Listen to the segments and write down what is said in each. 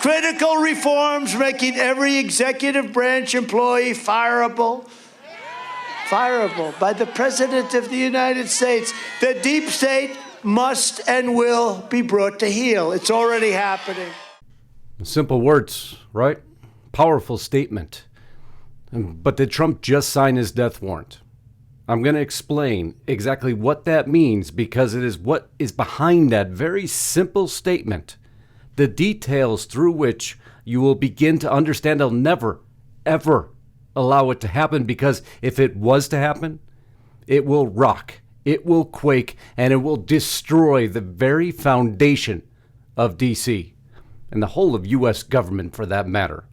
critical reforms making every executive branch employee fireable by the President of the United States. The deep state must and will be brought to heel. It's already happening. Simple words, right? Powerful statement. But did Trump just sign his death warrant? I'm going to explain exactly what that means, because it is what is behind that very simple statement. The details through which you will begin to understand I'll never, ever allow it to happen, because if it was to happen, it will rock, it will quake, and it will destroy the very foundation of D.C. and the whole of U.S. government for that matter.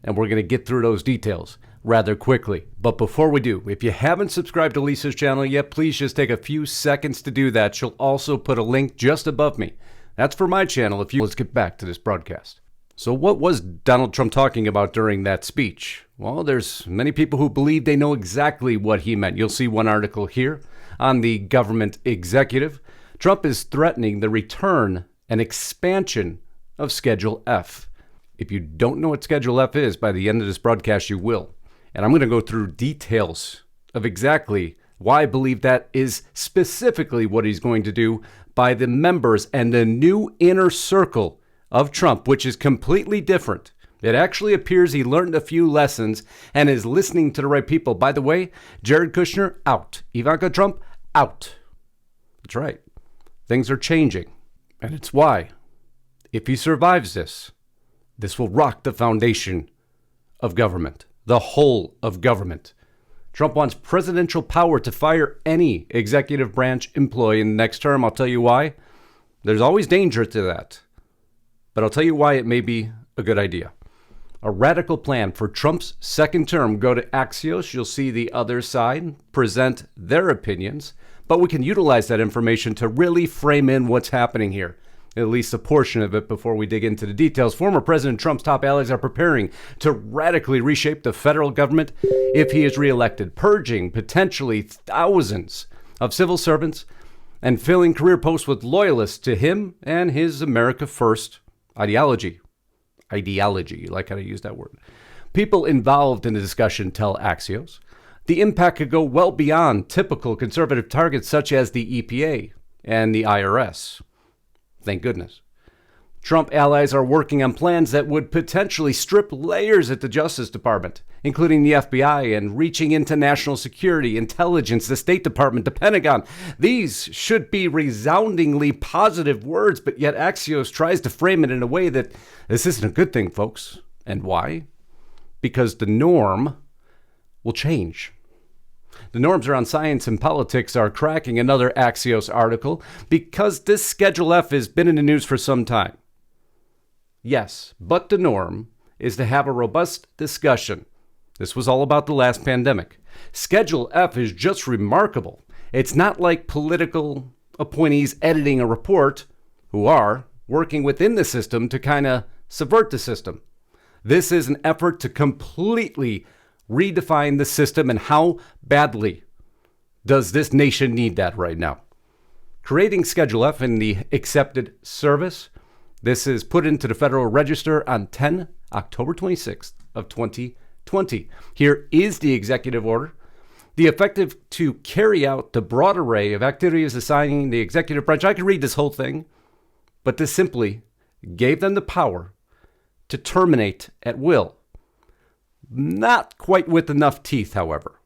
And we're going to get through those details rather quickly. But before we do, if you haven't subscribed to Lisa's channel yet, please just take a few seconds to do that. She'll also put a link just above me. That's for my channel. Let's get back to this broadcast. So what was Donald Trump talking about during that speech? Well, there's many people who believe they know exactly what he meant. You'll see one article here on the government executive. Trump is threatening the return and expansion of Schedule F. If you don't know what Schedule F is, by the end of this broadcast, you will. And I'm going to go through details of exactly why I believe that is specifically what he's going to do by the members and the new inner circle of Trump, which is completely different. It actually appears he learned a few lessons and is listening to the right people. By the way, Jared Kushner, out. Ivanka Trump, out. That's right. Things are changing. And it's why, if he survives this will rock the foundation of government, the whole of government. Trump wants presidential power to fire any executive branch employee in the next term. I'll tell you why. There's always danger to that. But I'll tell you why it may be a good idea. A radical plan for Trump's second term. Go to Axios. You'll see the other side present their opinions. But we can utilize that information to really frame in what's happening here, at least a portion of it, before we dig into the details. Former President Trump's top allies are preparing to radically reshape the federal government if he is reelected, purging potentially thousands of civil servants and filling career posts with loyalists to him and his America First ideology. You like how to use that word. People involved in the discussion tell Axios the impact could go well beyond typical conservative targets such as the EPA and the IRS. Thank goodness. Trump allies are working on plans that would potentially strip layers at the Justice Department, including the FBI, and reaching into national security, intelligence, the State Department, the Pentagon. These should be resoundingly positive words, but yet Axios tries to frame it in a way that this isn't a good thing, folks. And why? Because the norm will change. The norms around science and politics are cracking. Another Axios article, because this Schedule F has been in the news for some time. Yes, but the norm is to have a robust discussion. This was all about the last pandemic. Schedule F is just remarkable. It's not like political appointees editing a report who are working within the system to kind of subvert the system. This is an effort to completely redefine the system, and how badly does this nation need that right now? Creating Schedule F in the accepted service. This is put into the Federal Register on October 26th of 2020. Here is the executive order. The effective to carry out the broad array of activities assigning the executive branch. I could read this whole thing, but this simply gave them the power to terminate at will. Not quite with enough teeth, however.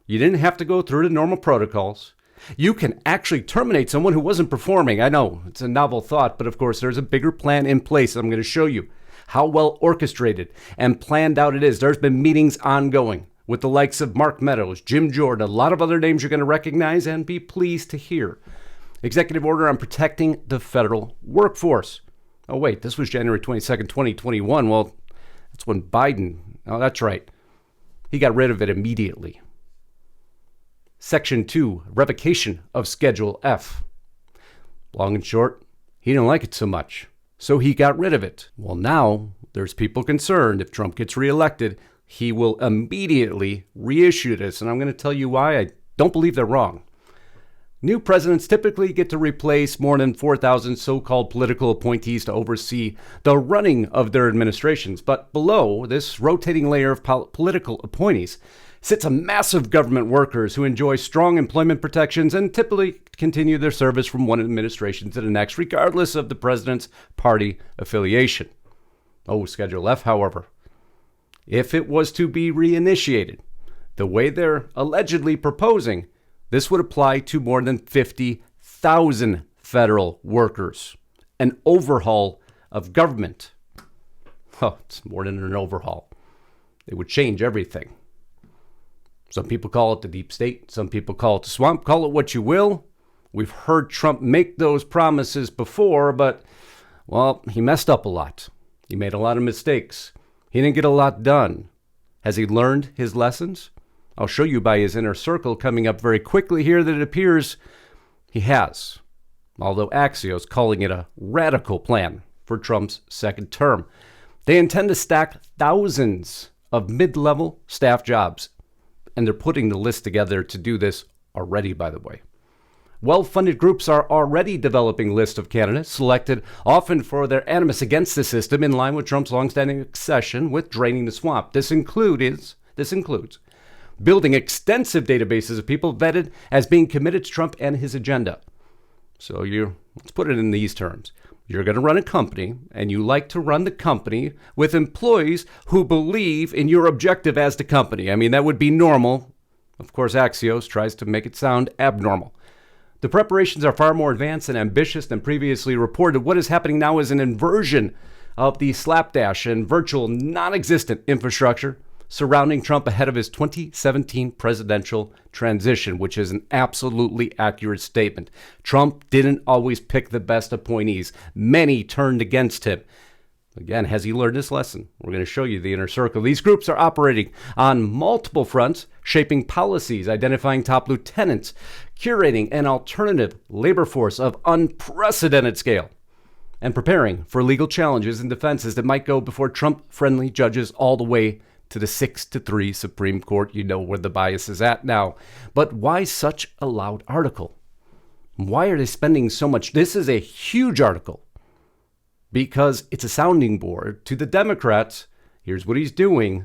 You didn't have to go through the normal protocols. You can actually terminate someone who wasn't performing. I know, it's a novel thought, but of course there's a bigger plan in place. I'm going to show you how well orchestrated and planned out it is. There's been meetings ongoing with the likes of Mark Meadows, Jim Jordan, a lot of other names you're going to recognize and be pleased to hear. Executive order on protecting the federal workforce. Oh wait, this was January 22nd, 2021. Well, that's when Biden... Oh, that's right. He got rid of it immediately. Section 2, revocation of Schedule F. Long and short, he didn't like it so much, so he got rid of it. Well, now there's people concerned if Trump gets reelected, he will immediately reissue this, and I'm going to tell you why I don't believe they're wrong. New presidents typically get to replace more than 4,000 so-called political appointees to oversee the running of their administrations. But below this rotating layer of political appointees sits a massive government workers who enjoy strong employment protections and typically continue their service from one administration to the next, regardless of the president's party affiliation. Schedule F, however, if it was to be reinitiated, the way they're allegedly proposing, this would apply to more than 50,000 federal workers. An overhaul of government. It's more than an overhaul. It would change everything. Some people call it the deep state. Some people call it the swamp. Call it what you will. We've heard Trump make those promises before, but, he messed up a lot. He made a lot of mistakes. He didn't get a lot done. Has he learned his lessons? I'll show you by his inner circle coming up very quickly here that it appears he has. Although Axios calling it a radical plan for Trump's second term. They intend to stack thousands of mid-level staff jobs. And they're putting the list together to do this already, by the way. Well-funded groups are already developing lists of candidates selected often for their animus against the system in line with Trump's longstanding obsession with draining the swamp. This includes building extensive databases of people vetted as being committed to Trump and his agenda. So let's put it in these terms. You're going to run a company, and you like to run the company with employees who believe in your objective as the company. That would be normal. Of course, Axios tries to make it sound abnormal. The preparations are far more advanced and ambitious than previously reported. What is happening now is an inversion of the slapdash and virtual non-existent infrastructure surrounding Trump ahead of his 2017 presidential transition, which is an absolutely accurate statement. Trump didn't always pick the best appointees. Many turned against him. Again, has he learned this lesson? We're going to show you the inner circle. These groups are operating on multiple fronts, shaping policies, identifying top lieutenants, curating an alternative labor force of unprecedented scale, and preparing for legal challenges and defenses that might go before Trump-friendly judges all the way to the 6-3 Supreme Court. You know where the bias is at now. But why such a loud article? Why are they spending so much? This is a huge article because it's a sounding board to the Democrats. Here's what he's doing.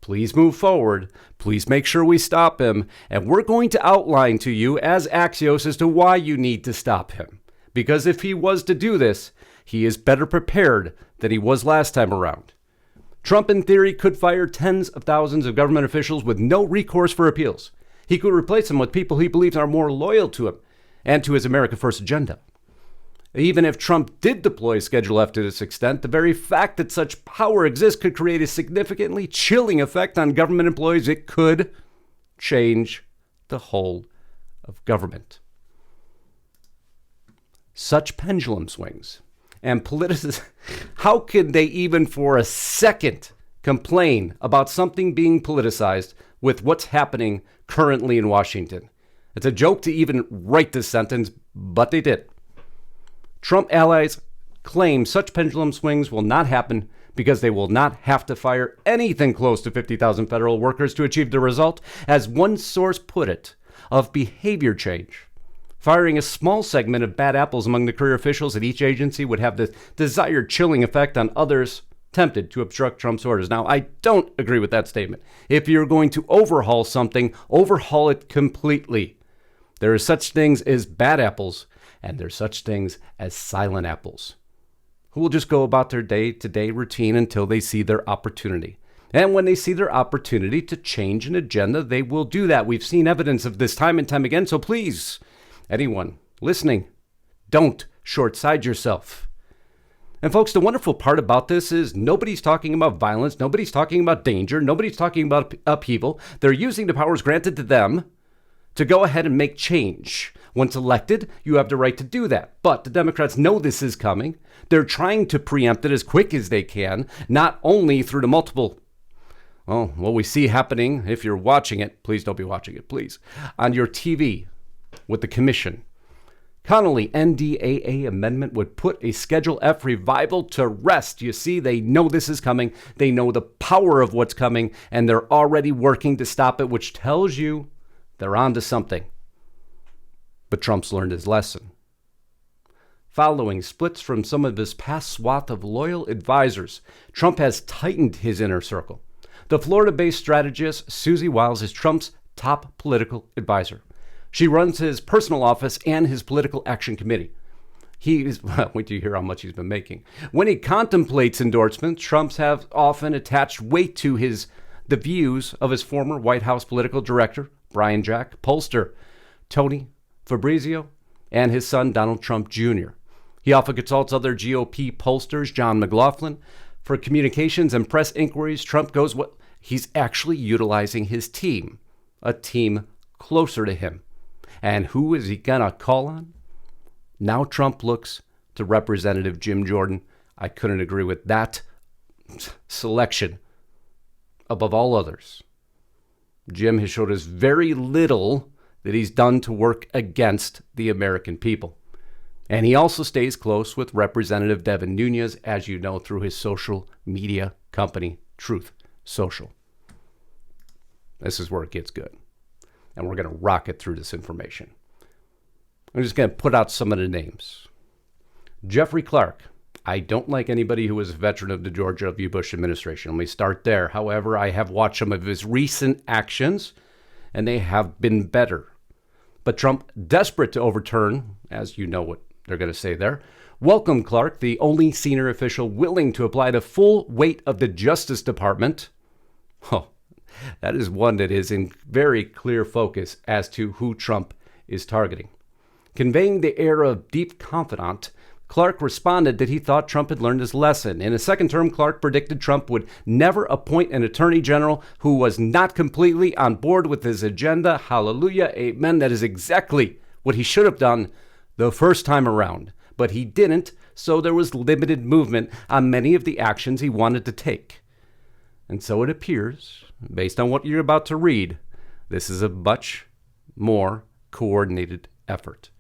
Please move forward. Please make sure we stop him. And we're going to outline to you as Axios as to why you need to stop him. Because if he was to do this, he is better prepared than he was last time around. Trump, in theory, could fire tens of thousands of government officials with no recourse for appeals. He could replace them with people he believes are more loyal to him and to his America First agenda. Even if Trump did deploy Schedule F to this extent, the very fact that such power exists could create a significantly chilling effect on government employees. It could change the whole of government. Such pendulum swings and how could they even for a second complain about something being politicized with what's happening currently in Washington? It's a joke to even write this sentence, but they did. Trump allies claim such pendulum swings will not happen because they will not have to fire anything close to 50,000 federal workers to achieve the result, as one source put it, of behavior change. Firing a small segment of bad apples among the career officials at each agency would have the desired chilling effect on others tempted to obstruct Trump's orders. Now, I don't agree with that statement. If you're going to overhaul something, overhaul it completely. There are such things as bad apples, and there's such things as silent apples, who will just go about their day-to-day routine until they see their opportunity. And when they see their opportunity to change an agenda, they will do that. We've seen evidence of this time and time again, so please, anyone listening, don't short-side yourself. And folks, the wonderful part about this is nobody's talking about violence, nobody's talking about danger, nobody's talking about upheaval. They're using the powers granted to them to go ahead and make change. Once elected, you have the right to do that. But the Democrats know this is coming. They're trying to preempt it as quick as they can, not only through the multiple, what we see happening, if you're watching it, please don't be watching it, please, on your TV with the commission. Connolly NDAA amendment would put a Schedule F revival to rest. You see, they know this is coming. They know the power of what's coming, and they're already working to stop it, which tells you they're onto something. But Trump's learned his lesson. Following splits from some of his past swath of loyal advisors, Trump has tightened his inner circle. The Florida-based strategist Susie Wiles is Trump's top political advisor. She runs his personal office and his political action committee. Wait till you hear how much he's been making. When he contemplates endorsements, Trumps have often attached weight to the views of his former White House political director, Brian Jack, pollster Tony Fabrizio, and his son, Donald Trump Jr. He often consults other GOP pollsters, John McLaughlin, for communications and press inquiries. Trump goes, he's actually utilizing his team, a team closer to him. And who is he going to call on? Now Trump looks to Representative Jim Jordan. I couldn't agree with that selection above all others. Jim has showed us very little that he's done to work against the American people. And he also stays close with Representative Devin Nunes, as you know, through his social media company, Truth Social. This is where it gets good. And we're going to rocket through this information. I'm just going to put out some of the names. Jeffrey Clark. I don't like anybody who was a veteran of the George W. Bush administration. Let me start there. However, I have watched some of his recent actions, and they have been better. But Trump, desperate to overturn, as you know what they're going to say there, welcomed Clark, the only senior official willing to apply the full weight of the Justice Department. Oh, that is one that is in very clear focus as to who Trump is targeting. Conveying the air of deep confidant, Clark responded that he thought Trump had learned his lesson. In a second term, Clark predicted Trump would never appoint an attorney general who was not completely on board with his agenda. Hallelujah, amen. That is exactly what he should have done the first time around. But he didn't, so there was limited movement on many of the actions he wanted to take. And so it appears, based on what you're about to read, this is a much more coordinated effort.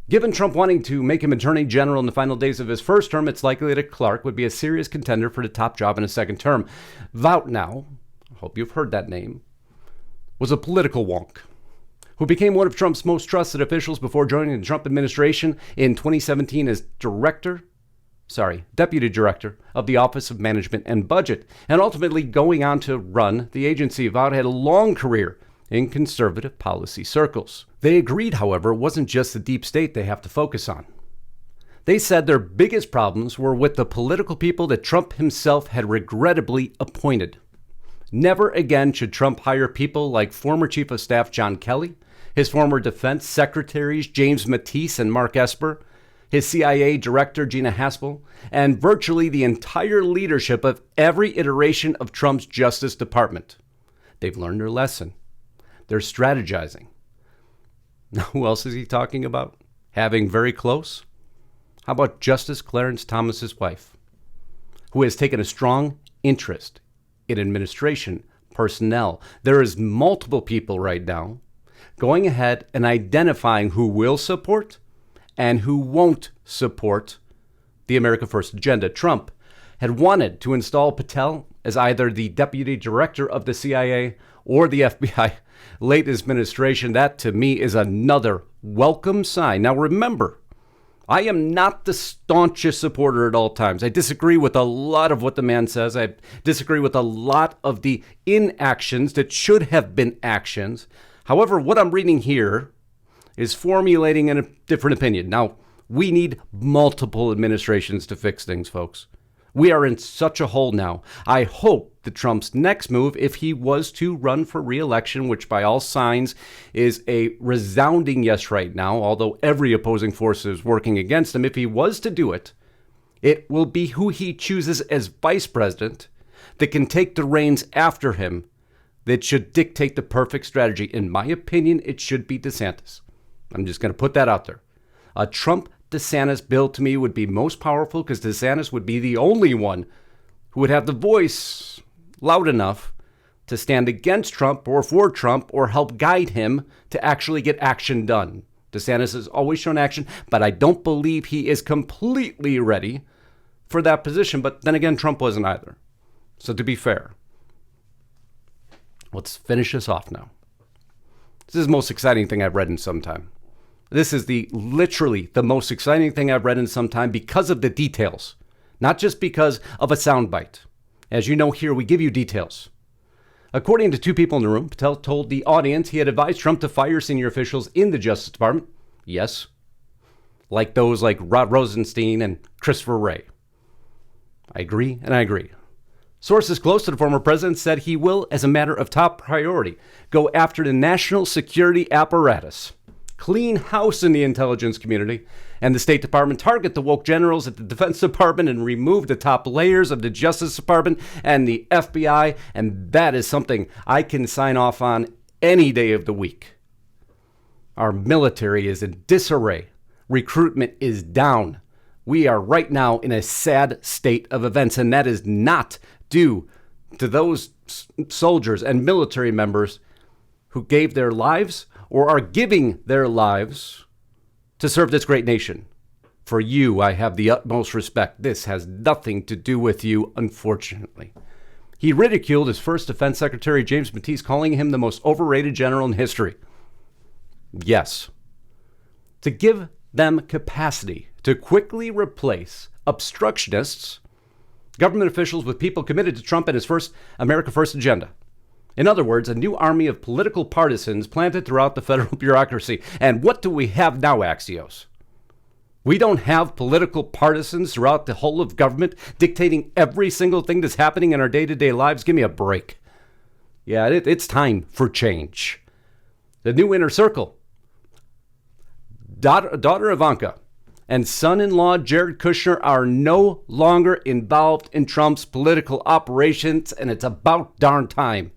Given Trump wanting to make him Attorney General in the final days of his first term, it's likely that Clark would be a serious contender for the top job in a second term. Voutnow, I hope you've heard that name, was a political wonk who became one of Trump's most trusted officials before joining the Trump administration in 2017 as deputy director of the Office of Management and Budget, and ultimately going on to run the agency. Vout had a long career in conservative policy circles. They agreed, however, it wasn't just the deep state they have to focus on. They said their biggest problems were with the political people that Trump himself had regrettably appointed. Never again should Trump hire people like former Chief of Staff John Kelly, his former defense secretaries James Mattis and Mark Esper, his CIA director Gina Haspel, and virtually the entire leadership of every iteration of Trump's Justice Department. They've learned their lesson. They're strategizing. Now, who else is he talking about? Having very close? How about Justice Clarence Thomas's wife, who has taken a strong interest in administration, personnel? There is multiple people right now going ahead and identifying who will support and who won't support the America First agenda. Trump had wanted to install Patel as either the deputy director of the CIA or the FBI late administration. That, to me, is another welcome sign. Now, remember, I am not the staunchest supporter at all times. I disagree with a lot of what the man says. I disagree with a lot of the inactions that should have been actions. However, what I'm reading here is formulating a different opinion. Now, we need multiple administrations to fix things, folks. We are in such a hole now. I hope that Trump's next move, if he was to run for re-election, which by all signs is a resounding yes right now, although every opposing force is working against him, if he was to do it, it will be who he chooses as vice president that can take the reins after him that should dictate the perfect strategy. In my opinion, it should be DeSantis. I'm just going to put that out there. A Trump-DeSantis bill to me would be most powerful because DeSantis would be the only one who would have the voice loud enough to stand against Trump or for Trump or help guide him to actually get action done. DeSantis has always shown action, but I don't believe he is completely ready for that position. But then again, Trump wasn't either. So to be fair, let's finish this off now. This is the most exciting thing I've read in some time. This is literally the most exciting thing I've read in some time because of the details, not just because of a soundbite. As you know here, we give you details. According to two people in the room, Patel told the audience he had advised Trump to fire senior officials in the Justice Department. Yes. Like those like Rod Rosenstein and Christopher Wray. I agree, and I agree. Sources close to the former president said he will, as a matter of top priority, go after the national security apparatus, clean house in the intelligence community, and the State Department, target the woke generals at the Defense Department, and remove the top layers of the Justice Department and the FBI, and that is something I can sign off on any day of the week. Our military is in disarray. Recruitment is down. We are right now in a sad state of events, and that is not due to those soldiers and military members who gave their lives or are giving their lives to serve this great nation. For you, I have the utmost respect. This has nothing to do with you, unfortunately. He ridiculed his first defense secretary, James Mattis, calling him the most overrated general in history. Yes. To give them capacity to quickly replace obstructionists, government officials with people committed to Trump and his first America First agenda. In other words, a new army of political partisans planted throughout the federal bureaucracy. And what do we have now, Axios? We don't have political partisans throughout the whole of government dictating every single thing that's happening in our day-to-day lives. Give me a break. Yeah, it's time for change. The new inner circle. Daughter Ivanka and son-in-law Jared Kushner are no longer involved in Trump's political operations, and it's about darn time.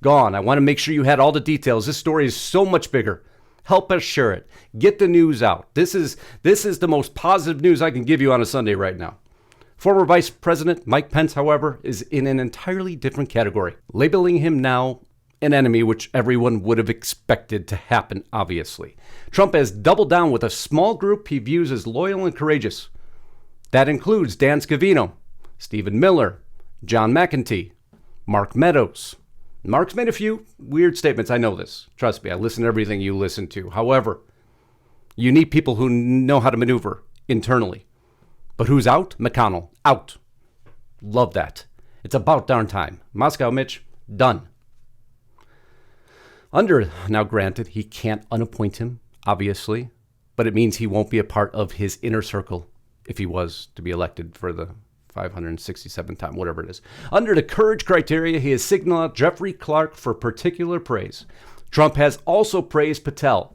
Gone. I want to make sure you had all the details. This story is so much bigger. Help us share it. Get the news out. This is the most positive news I can give you on a Sunday right now. Former Vice President Mike Pence, however, is in an entirely different category, labeling him now an enemy, which everyone would have expected to happen, obviously. Trump has doubled down with a small group he views as loyal and courageous. That includes Dan Scavino, Stephen Miller, John McEntee, Mark Meadows. Mark's made a few weird statements. I know this. Trust me, I listen to everything you listen to. However, you need people who know how to maneuver internally. But who's out? McConnell, out. Love that. It's about darn time. Moscow Mitch, done. Now granted, he can't unappoint him, obviously, but it means he won't be a part of his inner circle if he was to be elected for the 567th time, whatever it is. Under the courage criteria, he has signaled out Jeffrey Clark for particular praise. Trump has also praised Patel,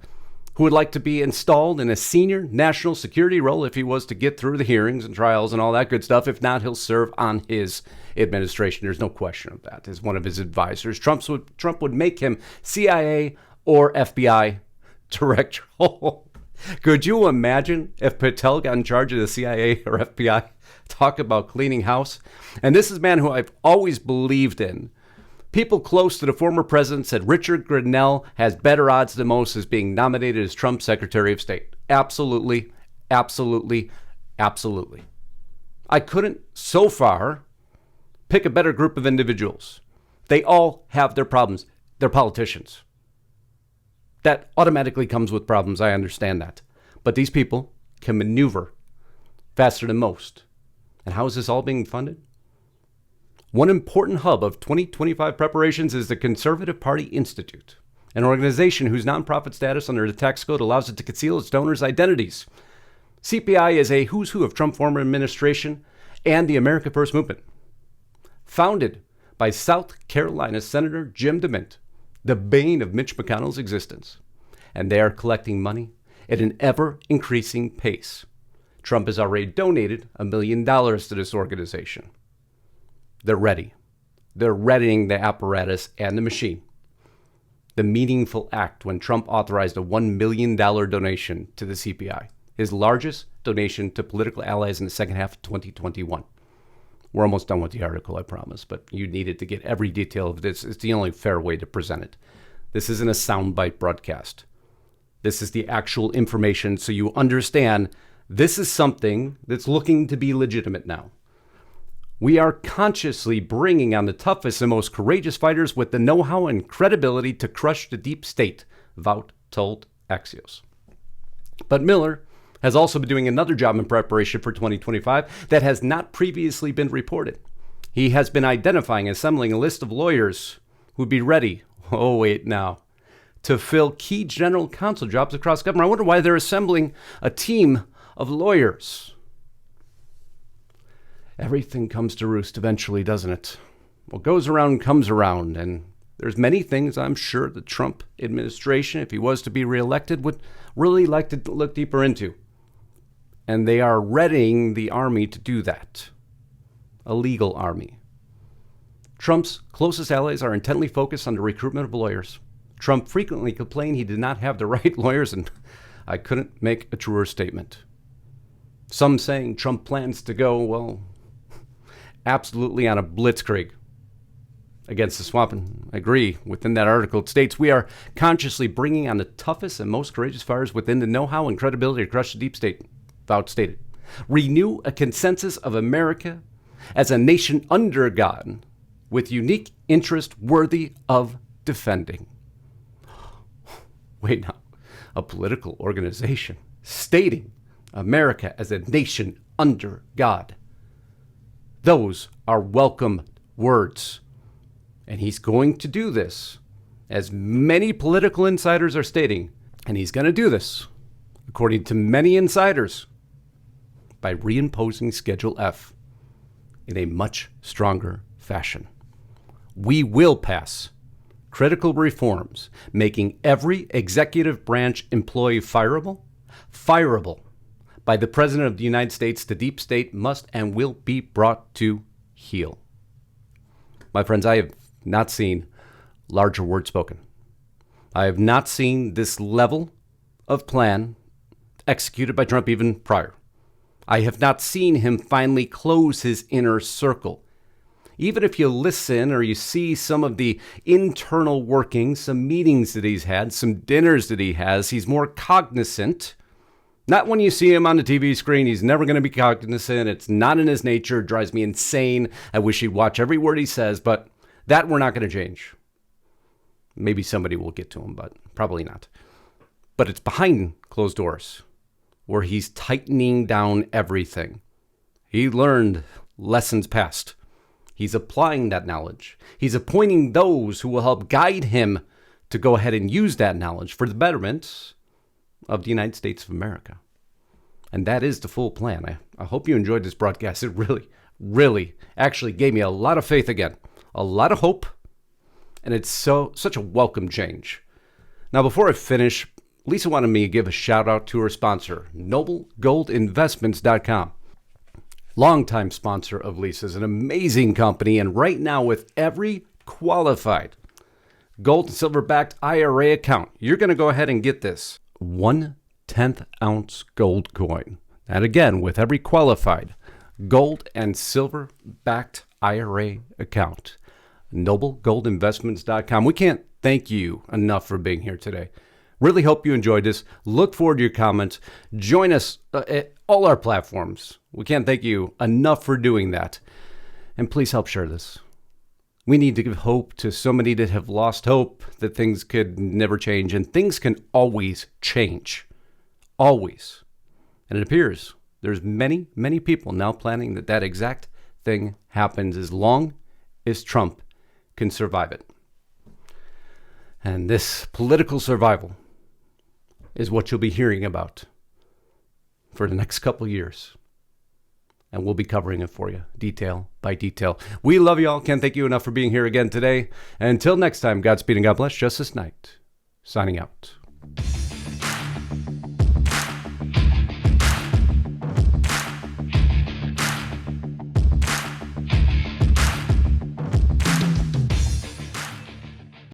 who would like to be installed in a senior national security role if he was to get through the hearings and trials and all that good stuff. If not, he'll serve on his administration. There's no question of that. As one of his advisors, Trump would make him CIA or FBI director. Could you imagine if Patel got in charge of the CIA or FBI? Talk about cleaning house. And this is a man who I've always believed in. People close to the former president said Richard Grenell has better odds than most as being nominated as Trump's Secretary of State. Absolutely, absolutely, absolutely. I couldn't, so far, pick a better group of individuals. They all have their problems. They're politicians. That automatically comes with problems. I understand that. But these people can maneuver faster than most. And how is this all being funded? One important hub of 2025 preparations is the Conservative Party Institute, an organization whose nonprofit status under the tax code allows it to conceal its donors' identities. CPI is a who's who of Trump former administration and the America First movement. Founded by South Carolina Senator Jim DeMint, the bane of Mitch McConnell's existence. And they are collecting money at an ever-increasing pace. Trump has already donated $1 million to this organization. They're ready. They're readying the apparatus and the machine. The meaningful act when Trump authorized a $1 million donation to the CPI, his largest donation to political allies in the second half of 2021. We're almost done with the article, I promise, but you needed to get every detail of this. It's the only fair way to present it. This isn't a soundbite broadcast. This is the actual information so you understand this is something that's looking to be legitimate now. We are consciously bringing on the toughest and most courageous fighters with the know-how and credibility to crush the deep state, Vought told Axios. But Miller has also been doing another job in preparation for 2025 that has not previously been reported. He has been identifying and assembling a list of lawyers who would be ready, to fill key general counsel jobs across government. I wonder why they're assembling a team of lawyers. Everything comes to roost eventually, doesn't it? What goes around comes around, and there's many things I'm sure the Trump administration, if he was to be reelected, would really like to look deeper into. And they are readying the army to do that. A legal army. Trump's closest allies are intently focused on the recruitment of lawyers. Trump frequently complained he did not have the right lawyers, and I couldn't make a truer statement. Some saying Trump plans to go, absolutely on a blitzkrieg against the swamp. And I agree. Within that article, it states, we are consciously bringing on the toughest and most courageous fighters within the know-how and credibility to crush the deep state. Vought stated. Renew a consensus of America as a nation under God with unique interest worthy of defending. Wait, now, a political organization stating America as a nation under God. Those are welcome words. And he's going to do this, as many political insiders are stating, and he's going to do this, according to many insiders, by reimposing Schedule F in a much stronger fashion. We will pass critical reforms, making every executive branch employee fireable by the President of the United States. The deep state must and will be brought to heel. My friends, I have not seen larger words spoken. I have not seen this level of plan executed by Trump even prior. I have not seen him finally close his inner circle. Even if you listen or you see some of the internal workings, some meetings that he's had, some dinners that he has, he's more cognizant. Not when you see him on the TV screen. He's never going to be cognizant. It's not in his nature. It drives me insane. I wish he'd watch every word he says, but that we're not going to change. Maybe somebody will get to him, but probably not. But it's behind closed doors where he's tightening down everything. He learned lessons past. He's applying that knowledge. He's appointing those who will help guide him to go ahead and use that knowledge for the betterment of the United States of America. And that is the full plan. I hope you enjoyed this broadcast. It really actually gave me a lot of faith again, a lot of hope, and it's such a welcome change. Now, before I finish, Lisa wanted me to give a shout out to her sponsor, NobleGoldInvestments.com. Longtime sponsor of Lisa's, an amazing company, and right now with every qualified gold and silver backed IRA account, you're going to go ahead and get this 1/10 ounce gold coin. And again, with every qualified gold and silver backed IRA account. NobleGoldInvestments.com. We can't thank you enough for being here today. Really hope you enjoyed this. Look forward to your comments. Join us at all our platforms. We can't thank you enough for doing that. And please help share this. We need to give hope to so many that have lost hope that things could never change, and things can always change. Always. And it appears there's many, many people now planning that exact thing happens as long as Trump can survive it. And this political survival is what you'll be hearing about for the next couple years. And we'll be covering it for you, detail by detail. We love you all. Can't thank you enough for being here again today. And until next time, Godspeed and God bless. Justice Knight, signing out.